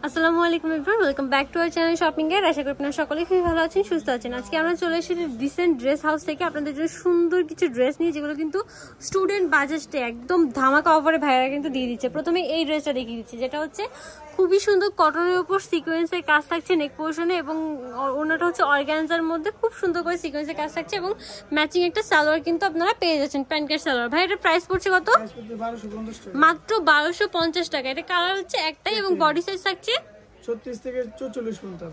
আসসালামু আলাইকুম everyone, welcome back to our channel shopping guide. আশা করি আপনারা সকলে খুবই ভালো আছেন, সুস্থ আছেন। আজকে আমরা চলে এসেছি রিসেন্ট ড্রেস হাউস থেকে আপনাদের জন্য সুন্দর কিছু ড্রেস নিয়ে, যেগুলো কিন্তু স্টুডেন্ট বাজেটে একদম ধামাকা অফারে ভাইরা কিন্তু দিয়ে দিচ্ছে। প্রথমে এই ড্রেসটা দেখিয়ে দিচ্ছি, যেটা হচ্ছে খুবই সুন্দর কটনের উপর সিকোয়েন্সের কাজ থাকছে নেক পোর্শনে, এবং ওনাটা হচ্ছে অর্গানজার মধ্যে খুব সুন্দর করে সিকোয়েন্সের কাজ থাকছে, এবং ম্যাচিং একটা সালোয়ার কিন্তু আপনারা পেয়ে যাচ্ছেন, প্যান্ট সালোয়ার। ভাই এটা প্রাইস পড়ছে কত? মাত্র 1250 টাকা। এটা কালার হচ্ছে একটাই এবং বডি সাইজ থাকছে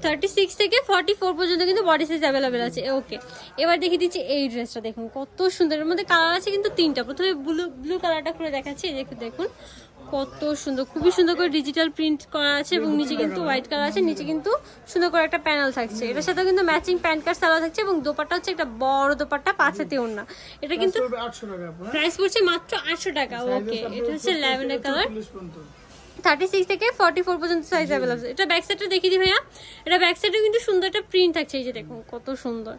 36 থেকে 44 পর্যন্ত কিন্তু বডি সাইজ অ্যাভেলেবেল আছে। ওকে, এবার দেখিয়ে দিচ্ছি এই ড্রেসটা, দেখুন কত সুন্দর। এর মধ্যে কালার আছে কিন্তু তিনটা। প্রথমে ব্লু কালারটা খুলে দেখাচ্ছি, দেখুন কত সুন্দর, খুবই সুন্দর করে ডিজিটাল প্রিন্ট করা আছে, এবং নিচে কিন্তু হোয়াইট কালার আছে, নিচে কিন্তু সুন্দর করে একটা প্যানেল থাকছে। এটার সাথে কিন্তু ম্যাচিং প্যান্ট কাট সালোয়ার থাকছে, এবং দোপাট্টা হচ্ছে একটা বড় দোপাট্টা, পাঁচাতে ওড়না। এটা কিন্তু প্রাইস পড়ছে মাত্র 800 টাকা। ওকে, এটা হচ্ছে ল্যাভেন্ডার কালার, 36 থেকে 44 পর্যন্ত সাইজ অ্যাভেলেবল। এটা ব্যাক সাইডটা দেখিয়ে দিই ভাইয়া। এটা ব্যাক সাইডে কিন্তু সুন্দর একটা প্রিন্ট থাকছে, এই যে দেখুন কত সুন্দর।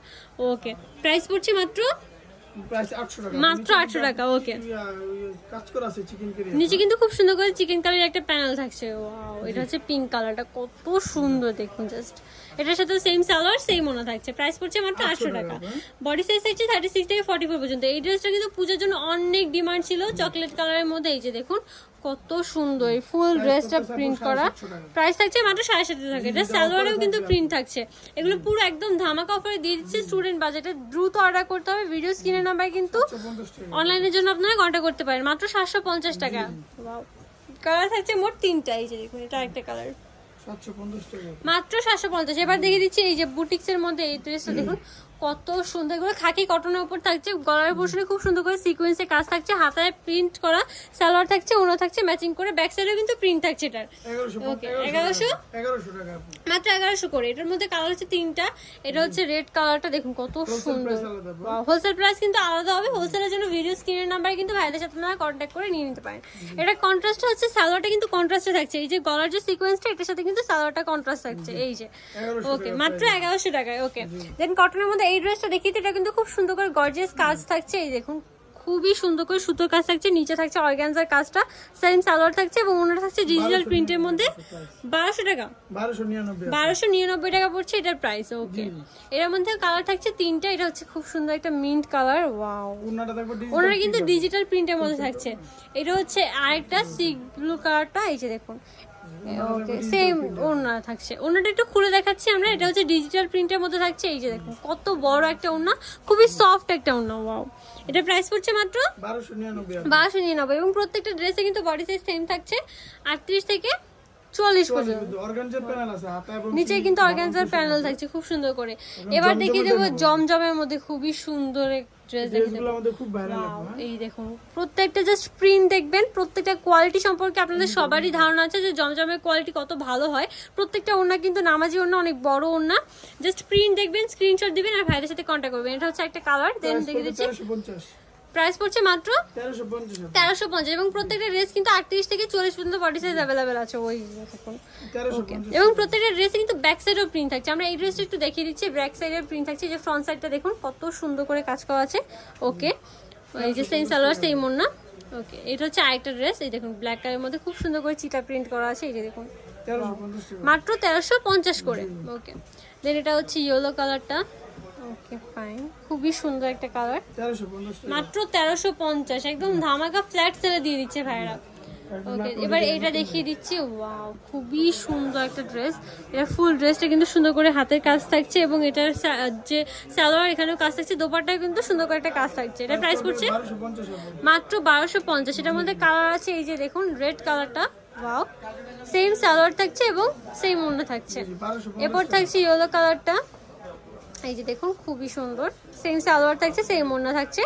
ওকে, প্রাইস পড়ছে মাত্র 800 টাকা। ওকে, নিচে কিন্তু খুব সুন্দর করে চিকেন কালার একটা প্যানেল থাকছে। ওয়াও, এটা হচ্ছে পিঙ্ক কালারটা, কত সুন্দর দেখুন জাস্ট। এটার সাথে সেম সালোয়ার সেম ওনা থাকছে। প্রাইস পড়ছে মাত্র 800 টাকা। বডি সাইজ থাকছে 36 থেকে 44 পর্যন্ত। এই ড্রেসটা কিন্তু পূজার জন্য অনেক ডিমান্ড ছিল, চকলেট কালারের মধ্যে। এই যে দেখুন কত সুন্দর ফুল ড্রেসটা প্রিন্ট করা। প্রাইস থাকছে মাত্র 750 টাকা। এটা সালোয়ারেও কিন্তু প্রিন্ট থাকছে। এগুলো পুরো একদম ধামাকা অফারে দিয়ে দিচ্ছে স্টুডেন্ট বাজেটে। দ্রুত অর্ডার করতে হবে। ভিডিও স্ক্রিনের নাম্বার কিন্তু অনলাইনের জন্য আপনারা কন্ট্যাক্ট করতে পারেন। মাত্র 750 টাকা। কালার থাকছে মোট 3টা। এই যে দেখুন, এটা একটা কালার, মাত্র 750। এবার দেখিয়ে দিচ্ছি এই যে বুটিক্স এর মধ্যে এই ড্রেসটা দেখুন কত সুন্দর করে খাকি কটনের উপর থাকছে। গলার পোর্শনে খুব সুন্দর করে সিকোয়েন্সে কাজ থাকছে, হাতায় প্রিন্ট করা সালোয়ার থাকছে, ওনা থাকছে ম্যাচিং করে, ব্যাক সাইডেও কিন্তু প্রিন্ট থাকছে এটার। ওকে, 1100 টাকা, মাত্র 1100 করে। এটার মধ্যে কালার হচ্ছে 3টা। এটা হচ্ছে রেড কালারটা, দেখুন কত সুন্দর। হোলসেল প্রাইস কিন্তু আলাদা হবে। হোলসেলের জন্য ভিডিও স্ক্রিনের নাম্বারে কিন্তু ভাইদের সাথে আপনারা কন্ট্যাক্ট করে নিয়ে নিতে পারেন। এটা কন্ট্রাস্ট হচ্ছে, সালোয়ারটা কিন্তু কন্ট্রাস্টে থাকছে। এই যে গলার যে সিকোয়েন্সটা, এটার সাথে কিন্তু সালোয়ারটা কন্ট্রাস্ট থাকছে। এই যে ওকে, মাত্র 1100 টাকায়। ওকে, দেন কটনের মধ্যে এই ড্রেসটা দেখিয়ে, এটা কিন্তু খুব সুন্দর করে গর্জিয়াস কাজ থাকছে। এই দেখুন খুবই সুন্দর করে সুতোর কাজ থাকছে, নিচে থাকছে অর্গানজার কাজটা, সেম সালোয়ার থাকছে, এবং ওনার থাকছে ডিজিটাল প্রিন্টের মধ্যে। 1200 টাকা, 1299 টাকা পড়ছে এটার প্রাইস। ওকে, এর মধ্যে কালার থাকছে 3টা। এটা হচ্ছে খুব সুন্দর একটা মিন্ট কালার। ওয়াও, ওনারা কিন্তু ডিজিটাল প্রিন্টের মধ্যে থাকছে। এটা হচ্ছে আরেকটা সি ব্লু কালারটা, এই যে দেখুন। ওকে, সেম ওড়না থাকছে। ওড়নাটা একটু খুলে দেখাচ্ছি আমরা। এটা হচ্ছে ডিজিটাল প্রিন্টের মধ্যে থাকছে। এই যে দেখুন কত বড় একটা ওড়না, খুবই সফট একটা ওড়না। ওয়াও, এটা প্রাইস পড়ছে মাত্র 1299। এবং প্রত্যেকটা ড্রেসে কিন্তু বডি সাইজ সেম থাকছে 38 থেকে 40 পর্যন্ত। নিচে কিন্তু অর্গানজার প্যানেল থাকছে খুব সুন্দর করে। এবার দেখিয়ে দেবো জমজমের মধ্যে খুবই সুন্দর ড্রেস। এই দেখুন প্রত্যেকটা জাস্ট প্রিন্ট দেখবেন, প্রত্যেকটা কোয়ালিটি সম্পর্কে আপনাদের সবারই ধারণা আছে যে জমজমের কোয়ালিটি কত ভালো হয়। প্রত্যেকটা ওড়না কিন্তু নামাজি ওড়না, অনেক বড় ওড়না। জাস্ট প্রিন্ট দেখবেন, স্ক্রিনশট দিবেন আর ভাইদের সাথে কন্ট্যাক্ট করবেন। এটা হচ্ছে একটা কালার। দেন দেখে দিচ্ছি, প্রাইস পড়ছে মাত্র 1350। এবং প্রত্যেকটা ড্রেস কিন্তু 38 থেকে 40 পর্যন্ত বডি সাইজ অ্যাভেলেবেল আছে। ওই দেখুন, এবং প্রত্যেকটা ড্রেসে কিন্তু ব্যাক সাইডেও প্রিন্ট থাকছে। আমরা এই ড্রেসটা একটু দেখিয়ে দিচ্ছি। ব্যাক সাইডের প্রিন্ট থাকছে, যে ফ্রন্ট সাইডটা দেখুন কত সুন্দর করে কাজ করা আছে। ওকে, এই যে সেম সালোয়ার সেম ওড়না। ওকে, এটা হচ্ছে আরেকটা ড্রেস। এই দেখুন ব্ল্যাক কালারের মধ্যে খুব সুন্দর করে চিটা প্রিন্ট করা আছে। এই যে দেখুন মাত্র 1350 করে। ওকে, দেন এটা হচ্ছে ইয়েলো কালারটা। ওকে ফাইন, খুবই সুন্দর একটা কালার, মাত্র 1350। একদম ধামাকা ফ্ল্যাট সেলে দিয়ে দিচ্ছে ভাইরা। ওকে, এবার এটা দেখিয়ে দিচ্ছি। ওয়াও, খুবই সুন্দর একটা ড্রেস। এটা ফুল ড্রেসটা কিন্তু সুন্দর করে হাতের কাজ থাকছে, এবং এটার যে সালোয়ার এখানেও কাজ থাকছে, দোপাট্টায় কিন্তু সুন্দর করে একটা কাজ থাকছে। এটা প্রাইস পড়ছে মাত্র 1250। এটার মধ্যে কালার আছে, এই যে দেখুন রেড কালারটা। ওয়াও, সেম সালোয়ার থাকছে এবং সেম ওড়না থাকছে। এরপর থাকছে ইয়েলো কালারটা। এই যে দেখুন খুবই সুন্দর, সেম সালোয়ার থাকছে, সেম ওড়না থাকছে।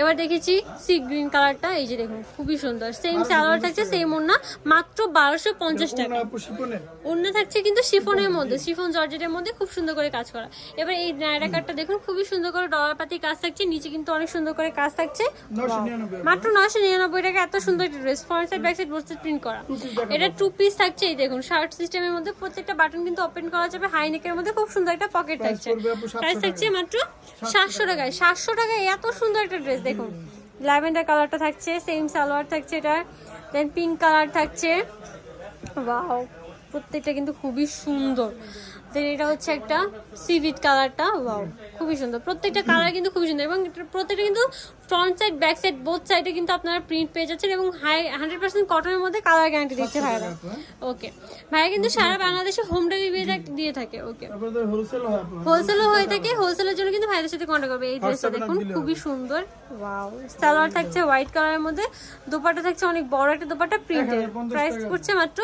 এবার দেখেছি সি গ্রিন কালারটা। এই যে দেখুন খুবই সুন্দর, সেম সালোয়ার থাকছে, সেম ওড়না, মাত্র 1250 টাকা। ওড়না থাকছে কিন্তু শিফনের মধ্যে, শিফন জর্জেটের মধ্যে খুব সুন্দর করে কাজ করা। এবার এই নায়রা কাটটা দেখুন, খুবই সুন্দর করে ডলার পাতি কাজ থাকছে, নিচে কিন্তু অনেক সুন্দর করে কাজ থাকছে। মাত্র 999 টাকা। এত সুন্দর dress, front side back side both print করা। এটা 2 পিস থাকছে। এই দেখুন শার্ট সিস্টেমের মধ্যে, প্রত্যেকটা বাটন কিন্তু ওপেন করা যাবে। হাই নেকের মধ্যে খুব সুন্দর একটা পকেট থাকছে। প্রাইস থাকছে মাত্র 700 টাকায়। 700 টাকায় এত সুন্দর একটা ড্রেস। দেখুন ল্যাভেন্ডার কালারটা থাকছে, সেম সালোয়ার থাকছে এটা। দেন পিঙ্ক কালার থাকছে। ওয়াও, প্রত্যেকটা কিন্তু খুবই সুন্দর। দেন এটা হচ্ছে একটা সিভিট কালারটা, ওয়াও খুবই সুন্দর, প্রত্যেকটা কালার কিন্তু খুবই সুন্দর এবং প্রত্যেকটা কিন্তু front side back side both সাইডে কিন্তু আপনারা প্রিন্ট পেয়ে যাচ্ছেন এবং 100% কটনের মধ্যে কালার গ্যারান্টি দিচ্ছে ভাইরা। ওকে, ভাইয়া কিন্তু সারা বাংলাদেশে হোম ডেলিভারি দিয়ে থাকে। ওকে, হোলসেলও হয়ে থাকে, হোলসেলের জন্য কিন্তু ভাইদের সাথে কন্ট্যাক্ট করবে। এই ড্রেসটা দেখুন খুবই সুন্দর, ওয়াও সালোয়ার থাকছে হোয়াইট কালারের মধ্যে, দোপাট্টা থাকছে অনেক বড় একটা দোপাট্টা প্রিন্টের, প্রাইস পড়ছে মাত্র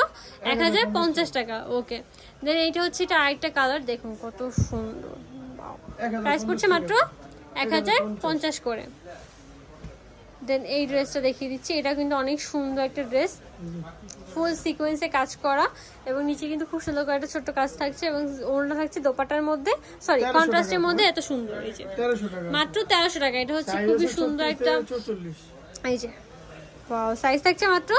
1050 টাকা। ওকে, দেন এইটা হচ্ছে এটা আরেকটা কালার, দেখুন কত সুন্দর, প্রাইস পড়ছে মাত্র 1050 করে। দেন এই ড্রেসটা দেখিয়ে দিচ্ছি, এটা কিন্তু অনেক সুন্দর একটা ড্রেস, ফুল সিকোয়েন্সে কাজ করা এবং নিচে কিন্তু খুব সুন্দর করে একটা ছোট্ট কাজ থাকছে এবং ওড়না থাকছে দোপাট্টার মধ্যে, সরি কন্ট্রাস্টের মধ্যে, এত সুন্দর। এই যে মাত্র 1300 টাকা। এটা হচ্ছে খুবই সুন্দর একটা, এই যে ওয়াও সাইজ থাকছে মাত্র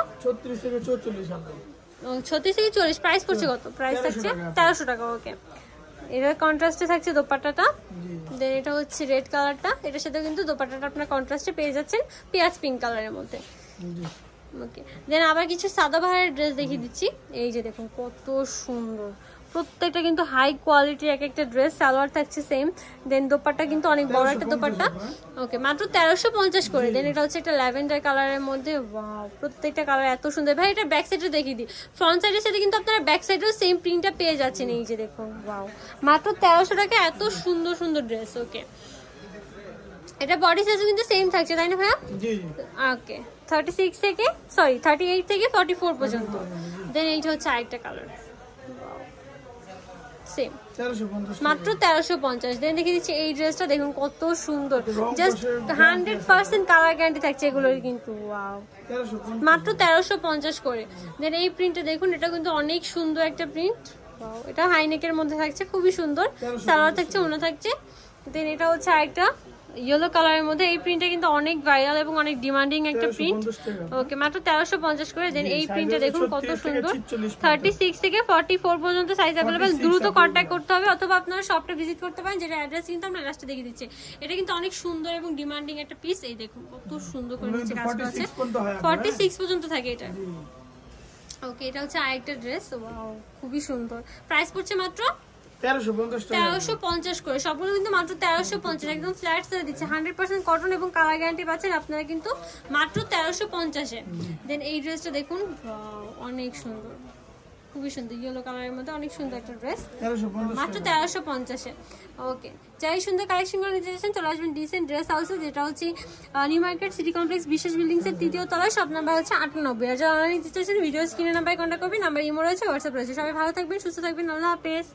36 থেকে 40, প্রাইস পড়ছে কত? প্রাইস থাকছে 1300 টাকা। ওকে, এটার কন্ট্রাস্টে থাকছে দোপাট্টাটা, দেন এটা হচ্ছে রেড কালারটা, এটার সাথে কিন্তু দোপাট্টাটা আপনার কন্ট্রাস্টে পেয়ে যাচ্ছেন পেঁয়াজ পিঙ্ক কালারের মধ্যে। ওকে, দেন আবার কিছু সাদাবাহারের ড্রেস দেখিয়ে দিচ্ছি। এই যে দেখুন কত সুন্দর, প্রত্যেকটা কিন্তু হাই কোয়ালিটির এক একটা ড্রেস, সালোয়ার থাকছে সেম, দেন দোপাট্টা কিন্তু অনেক বড় একটা দোপাট্টা। ওকে, মাত্র 1350 করে। দেন এটা হচ্ছে একটা ল্যাভেন্ডার কালারের মধ্যে, ওয়াও প্রত্যেকটা কালার এত সুন্দর। ভাই এটা ব্যাক সাইডে দেখিয়ে দিই, ফ্রন্ট সাইডের সাথে কিন্তু আপনারা ব্যাক সাইডেও সেম প্রিন্টটা পেয়ে যাচ্ছেন। এই যে দেখুন, ওয়াও মাত্র 1300 টাকা, এত সুন্দর সুন্দর ড্রেস। ওকে, এটা বডি সাইজও কিন্তু সেম থাকছে, তাই না ভাইয়া? ওকে, 38 থেকে 44 পর্যন্ত। দেন এইটা হচ্ছে আরেকটা কালার, সেম মাত্র 1350। দেন দেখে দিচ্ছি এই ড্রেসটা, দেখুন কত সুন্দর, জাস্ট 100% কালার গ্যারান্টি থাকছে এগুলোর কিন্তু, ওয়াও মাত্র 1350 করে। দেন এই প্রিন্টটা দেখুন, এটা কিন্তু অনেক সুন্দর একটা প্রিন্ট, ওয়াও এটা হাইনেকের মধ্যে থাকছে, খুবই সুন্দর, সালোয়ার থাকছে, ওড়না থাকছে। দেন এটা হচ্ছে আরেকটা ইয়েলো কালারের মধ্যে, এই প্রিন্টটা কিন্তু অনেক ভাইরাল এবং অনেক ডিমান্ডিং একটা প্রিন্ট। ওকে, মাত্র 1350 করে। দেন এই প্রিন্টটা দেখুন কত সুন্দর, 36 থেকে 44 পর্যন্ত সাইজ अवेलेबल, দ্রুত কন্ট্যাক্ট করতে হবে অথবা আপনারা শপটা ভিজিট করতে পারেন, যেটা অ্যাড্রেস কিন্তু আমরা লাস্টে দেখিয়ে দিচ্ছি। এটা কিন্তু অনেক সুন্দর এবং ডিমান্ডিং একটা পিস, এই দেখুন কত সুন্দর করে নিচে কাজ করা আছে, 46 পর্যন্ত থাকে এটা। ওকে, এটা হচ্ছে আরেকটা ড্রেস, ওয়াও খুবই সুন্দর, প্রাইস পড়ছে মাত্র 1350 করে। সবগুলো কিন্তু মাত্র 1350, একদম ফ্ল্যাট সেল দিচ্ছে, 100% কটন এবং কালার গ্যারান্টি পাচ্ছেন আপনারা কিন্তু মাত্র 1350-এ। দেন এই ড্রেসটা দেখুন, অনেক সুন্দর, খুবই সুন্দর, ইয়েলো কালারের মধ্যে অনেক সুন্দর একটা ড্রেস, মাত্র 1350-এ। ওকে, যাই সুন্দর কালেকশন করে নিতে চাইছেন চলে আসবেন ডিসেন্ট ড্রেস হাউসে, যেটা হচ্ছে নিউ মার্কেট সিটি কমপ্লেক্স বিশ্বাস বিল্ডিংস এর 3য় তলায়, শপ নাম্বার হচ্ছে 98। আর যারা অনলাইনে নিতে চাইছেন ভিডিও স্ক্রিনে নাম্বারে কন্ট্যাক্ট করবেন, নাম্বার ইমো রয়েছে, হোয়াটসঅ্যাপ রয়েছে। সবাই ভালো থাকবেন, সুস্থ থাকবেন, আল্লাহ হাফেজ।